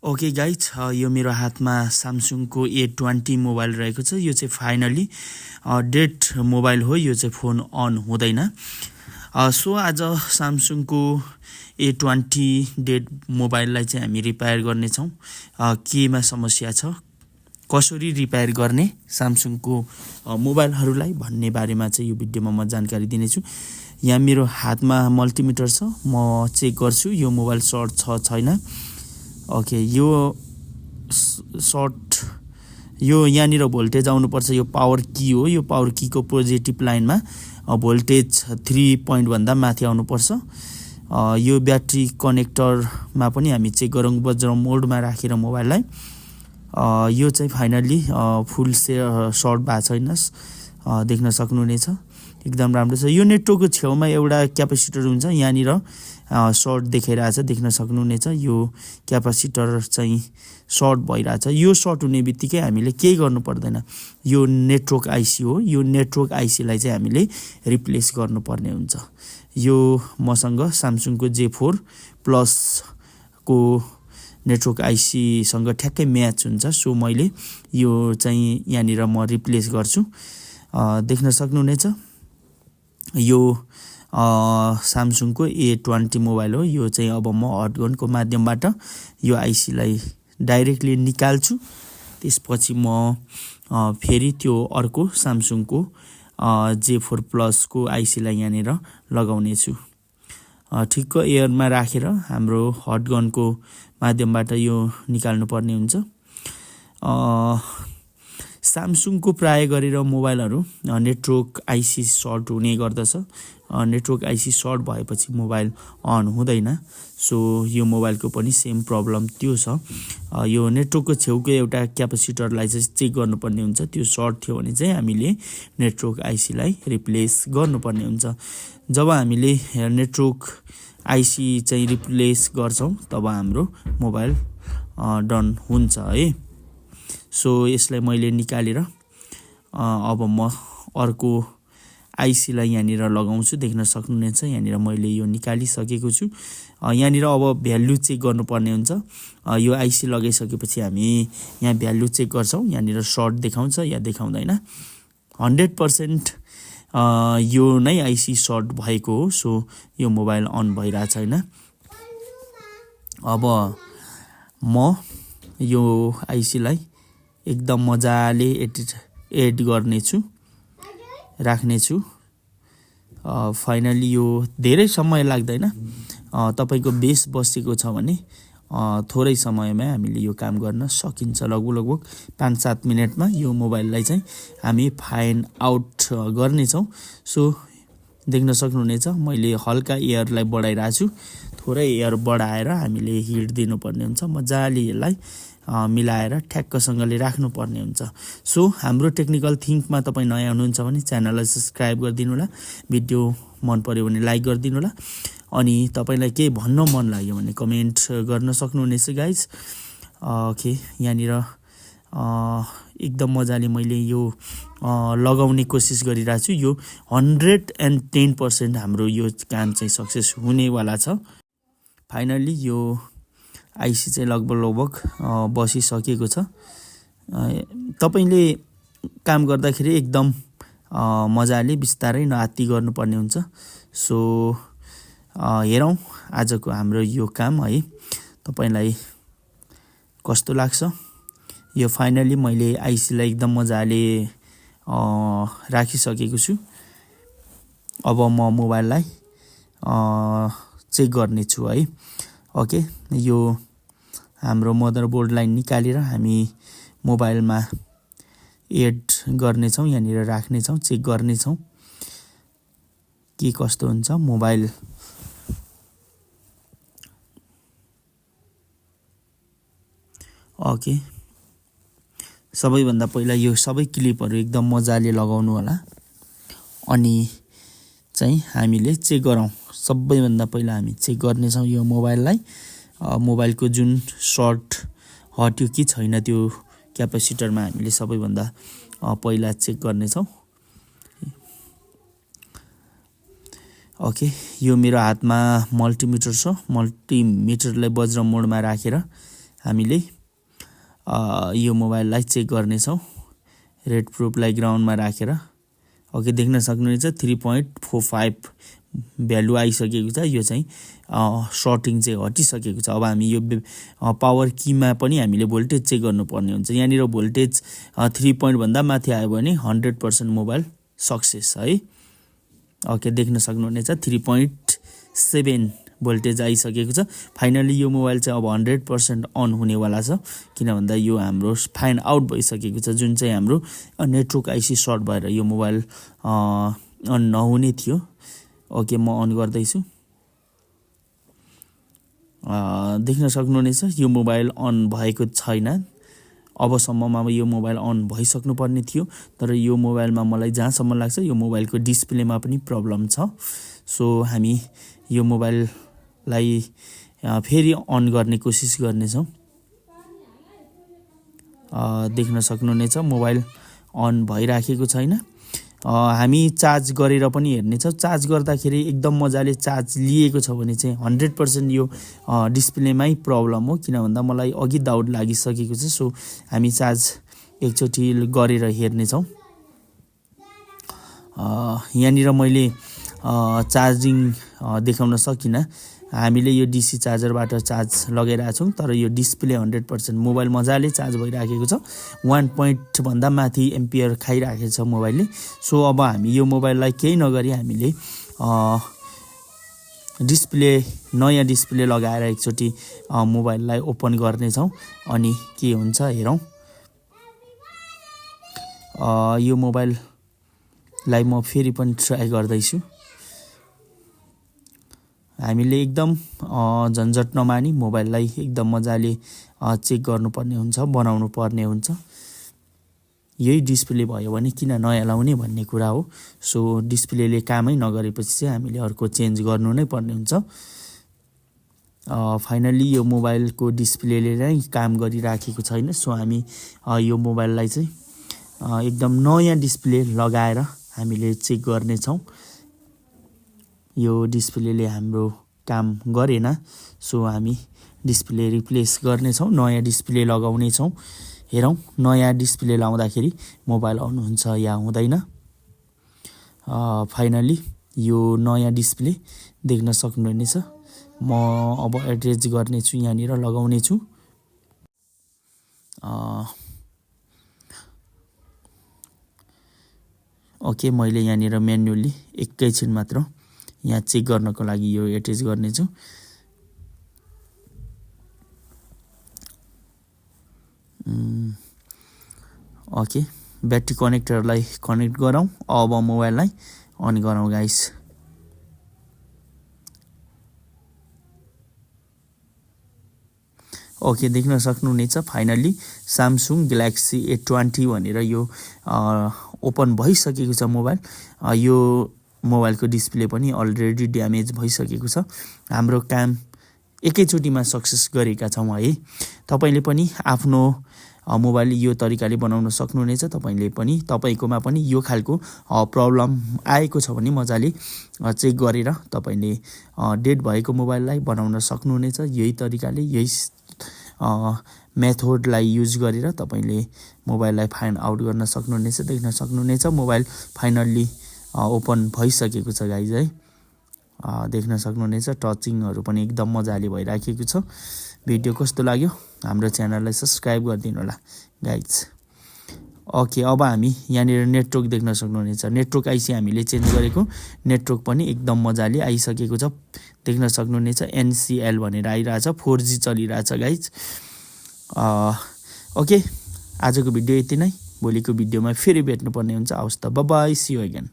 Okay guys, यो मेरो हातमा स्यामसङको A20 मोबाइल रहेको छ। यो चाहिँ फाइनली डेड मोबाइल हो। यो चाहिँ फोन अन हुँदैन। सो आज स्यामसङको A20 डेड मोबाइललाई चाहिँ हामी रिपेयर गर्नेछौँ। केमा समस्या छ, कसरी रिपेयर गर्ने स्यामसङको मोबाइलहरूलाई भन्ने बारेमा चाहिँ यो भिडियोमा म जानकारी दिनेछु। यहाँ मेरो हातमा मल्टिमिटर छ, म चेक गर्छु यो मोबाइल सर्ट छ छैन। ओके, यो सर्ट, यो यहाँनिर भोल्टेज आउनुपर्छ। यो पावर की हो। यो पावर कीको पोजिटिभ लाइनमा भोल्टेज 3 पोइन्ट भन्दा माथि आउनुपर्छ। यो ब्याट्री कनेक्टरमा पनि हामी चेक गरौँ वज्र मोडमा राखेर मोबाइललाई। यो चाहिँ फाइनल्ली फुल सर्ट भएको छैनस्, देख्न सक्नुहुनेछ। एकदम राम्रो छ। यो नेटवर्कको छेउमा एउटा क्यापेसिटर हुन्छ, यहाँनिर सर्ट देखाइरहेछ, देख्न सक्नुहुनेछ। यो क्यापेसिटर चाहिँ सर्ट भइरहेछ। यो सर्ट हुने बित्तिकै हामीले केही गर्नु पर्दैन। यो नेटवर्क आइसी हो। यो नेटवर्क आइसीलाई चाहिँ हामीले रिप्लेस गर्नुपर्ने हुन्छ। यो मसँग स्यामसङको J4 प्लसको नेटवर्क आइसीसँग ठ्याक्कै म्याच हुन्छ। सो मैले यो चाहिँ यहाँनिर म रिप्लेस गर्छु। देख्न सक्नुहुनेछ यो स्यामसङको A20 मोबाइल हो। यो चाहिँ अब म हटगनको माध्यमबाट यो आइसीलाई डाइरेक्टली निकाल्छु। त्यसपछि म फेरि त्यो अर्को स्यामसङको J4 प्लसको आइसीलाई यहाँनिर लगाउनेछु। ठिक्क एयरमा राखेर हाम्रो हटगनको माध्यमबाट यो निकाल्नु पर्ने हुन्छ। स्यामसङको प्राय गरेर मोबाइलहरू नेटवर्क आइसी सर्ट हुने गर्दछ। नेटवर्क आइसी सर्ट भएपछि मोबाइल अन हुँदैन। सो यो मोबाइलको पनि सेम प्रब्लम त्यो छ। यो नेटवर्कको छेउको एउटा क्यापेसिटरलाई चाहिँ चेक गर्नुपर्ने हुन्छ। त्यो सर्ट थियो भने चाहिँ हामीले नेटवर्क आइसीलाई रिप्लेस गर्नुपर्ने हुन्छ। जब हामीले नेटवर्क आइसी चाहिँ रिप्लेस गर्छौँ तब हाम्रो मोबाइल डन हुन्छ है। सो यसलाई मैले निकालेर अब म अर्को आइसीलाई यहाँनिर लगाउँछु। देख्न सक्नुहुनेछ यहाँनिर मैले यो निकालिसकेको छु। यहाँनिर अब भ्यालु चेक गर्नुपर्ने हुन्छ। यो आइसी लगाइसकेपछि हामी यहाँ भ्यालु चेक गर्छौँ। यहाँनिर सर्ट देखाउँछ या देखाउँदैन। 100% यो नै आइसी सर्ट भएको हो। सो यो मोबाइल अन भइरहेको छैन। अब म यो आइसीलाई एकदम मजाले एड गर्नेछु, राख्नेछु। फाइनली यो धेरै समय लाग्दैन। तपाईको बेस बसेको छ भने थोरै समयमा हामीले यो काम गर्न सकिन्छ। लगभग 5-7 मिनटमा यो मोबाइललाई चाहिँ हामी फाइन आउट गर्नेछौँ। सो देख्न सक्नुहुनेछ मैले हल्का एयरलाई बढाइरहेको छु। थोरै एयर बढाएर हामीले हिट दिनुपर्ने हुन्छ। मजाले यसलाई मिलाएर ठ्याक्कसँगले राख्नुपर्ने हुन्छ। सो हाम्रो टेक्निकल थिङ्कमा तपाईँ नयाँ हुनुहुन्छ भने च्यानललाई सब्सक्राइब गरिदिनु होला। भिडियो मन पर्यो भने लाइक गरिदिनु होला। अनि तपाईँलाई केही भन्न मन लाग्यो भने कमेन्ट गर्न सक्नुहुनेछ गाइज। ओके, यहाँनिर एकदम मजाले मैले यो लगाउने कोसिस गरिरहेको छु। यो 110% हाम्रो यो काम चाहिँ सक्सेस हुनेवाला छ। फाइनली यो आइसी चाहिँ लगभग बसिसकेको छ। तपाईँले काम गर्दाखेरि एकदम मजाले बिस्तारै नआत्ती गर्नुपर्ने हुन्छ। सो हेरौँ आजको हाम्रो यो काम है तपाईँलाई कस्तो लाग्छ। यो फाइनली मैले आइसीलाई एकदम मजाले राखिसकेको छु। अब म मोबाइललाई चेक गर्नेछु है। ओके, यो हाम्रो मदरबोर्डलाई निकालेर हामी मोबाइलमा एड गर्नेछौँ, यहाँनिर राख्नेछौँ, चेक गर्नेछौँ के कस्तो हुन्छ मोबाइल। ओके, सबैभन्दा पहिला यो सबै क्लिपहरू एकदम मजाले लगाउनु होला। अनि चाहिँ हामीले चेक गरौँ। सबैभन्दा पहिला हामी चेक गर्नेछौँ यो मोबाइललाई। मोबाइलको जुन सर्ट हट्यो कि छैन त्यो क्यापेसिटरमा हामीले सबैभन्दा पहिला चेक गर्नेछौँ। ओके, यो मेरो हातमा मल्टिमिटर छ। मल्टिमिटरलाई वज्र मोडमा राखेर हामीले यो मोबाइललाई चेक गर्नेछौँ रेड प्रुफलाई ग्राउन्डमा राखेर। ओके, देख्न सक्नुहुनेछ 3.45 भ्यालु आइसकेको छ। यो चाहिँ सर्टिङ चाहिँ हटिसकेको छ। अब हामी यो पावर कीमा पनि हामीले भोल्टेज चेक गर्नुपर्ने हुन्छ। यहाँनिर भोल्टेज 3 पोइन्ट भन्दा माथि आयो भने 100% मोबाइल सक्सेस है। ओके, देख्न सक्नुहुनेछ 3.7 भोल्टेज आइसकेको छ। फाइनली यो मोबाइल चाहिँ अब 100% अन हुनेवाला छ, किन भन्दा यो हाम्रो फाइन आउट भइसकेको छ, जुन चाहिँ हाम्रो नेटवर्क आइसी सर्ट भएर यो मोबाइल अन नहुने थियो। ओके, म अन गर्दैछु। देख्न सक्नुहुनेछ यो मोबाइल अन भएको छैन। अबसम्ममा यो मोबाइल अन भइसक्नु पर्ने थियो, तर यो मोबाइलमा मलाई जहाँसम्म लाग्छ यो मोबाइलको डिस्प्लेमा पनि प्रब्लम छ। सो हामी यो मोबाइललाई फेरि अन गर्ने कोसिस गर्नेछौँ। देख्न सक्नुहुनेछ मोबाइल अन भइराखेको छैन। हामी चार्ज गरेर पनि हेर्नेछौँ। चार्ज गर्दाखेरि एकदम मजाले चार्ज लिएको छ भने चाहिँ 100% यो डिस्प्लेमै प्रब्लम हो, किन भन्दा मलाई अघि डाउट लागिसकेको छ। सो हामी चार्ज एकचोटि गरेर हेर्नेछौँ। यहाँनिर मैले चार्जिङ देखाउन सकिनँ। हामीले यो डिसी चार्जरबाट चार्ज लगाइरहेको छौँ, तर यो डिस्प्ले 100% मोबाइल मजाले चार्ज भइराखेको छ। 1 पोइन्ट भन्दा माथि एम्पियर खाइराखेको छ मोबाइलले। सो अब हामी यो मोबाइललाई केही नगरी हामीले नयाँ डिस्प्ले लगाएर एकचोटि मोबाइललाई ओपन गर्नेछौँ, अनि के हुन्छ हेरौँ। यो मोबाइललाई म फेरि पनि ट्राई गर्दैछु। हामीले एकदम झन्झट नमानी मोबाइललाई एकदम मजाले चेक गर्नुपर्ने हुन्छ, बनाउनु पर्ने हुन्छ। यही डिस्प्ले भयो भने किन नयाँ लाउने भन्ने कुरा हो। सो डिस्प्लेले कामै नगरेपछि चाहिँ हामीले अर्को चेन्ज गर्नु नै पर्ने हुन्छ। फाइनली यो मोबाइलको डिस्प्लेले नै काम गरिराखेको छैन। सो हामी यो मोबाइललाई चाहिँ एकदम नयाँ डिस्प्ले लगाएर हामीले चेक गर्नेछौँ। यो डिस्प्लेले हाम्रो काम गरेन, सो हामी डिस्प्ले रिप्लेस गर्नेछौँ, नयाँ डिस्प्ले लगाउनेछौँ। हेरौँ नयाँ डिस्प्ले लाउँदाखेरि मोबाइल अन हुन्छ या हुँदैन। फाइनली यो नयाँ डिस्प्ले देख्न सक्नुहुनेछ। म अब एड्रेस गर्नेछु, यहाँनिर लगाउनेछु। ओके, मैले यहाँनिर म्यानुअली एकैछिन मात्र यहाँ चेक गर्नको लागि यो एट्याच गर्नेछु। ओके, ब्याट्री कनेक्टरलाई कनेक्ट गरौँ। अब मोबाइललाई अन गरौँ गाइस। ओके, देख्न सक्नुहुनेछ फाइनली स्यामसुङ ग्यालेक्सी A20 भनेर यो ओपन भइसकेको छ मोबाइल। यो मोबाइलको डिस्प्ले पनि अलरेडी ड्यामेज भइसकेको छ। हाम्रो काम एकैचोटिमा सक्सेस गरेका छौँ है। तपाईँले पनि आफ्नो मोबाइल यो तरिकाले बनाउन सक्नुहुनेछ। तपाईँकोमा पनि यो खालको प्रब्लम आएको छ भने मजाले चेक गरेर तपाईँले डेड भएको मोबाइललाई बनाउन सक्नुहुनेछ। यही तरिकाले यही मेथडलाई युज गरेर तपाईँले मोबाइललाई फाइन्ड आउट गर्न सक्नुहुनेछ। देख्न सक्नुहुनेछ मोबाइल फाइनल्ली ओपन भइसकेको छ गाइज है। देख्न सक्नुहुनेछ टचिङहरू पनि एकदम मजाले भइराखेको छ। भिडियो कस्तो लाग्यो हाम्रो च्यानललाई सब्सक्राइब गरिदिनु होला गाइज। ओके, अब हामी यहाँनिर नेटवर्क देख्न सक्नुहुनेछ। नेटवर्क आइसी हामीले चेन्ज गरेको नेटवर्क पनि एकदम मजाले आइसकेको छ। देख्न सक्नुहुनेछ NCL भनेर आइरहेछ, 4G चलिरहेछ गाइज। ओके, आजको भिडियो यति नै। भोलिको भिडियोमा फेरि भेट्नुपर्ने हुन्छ। हवस् त, bye bye, see you again.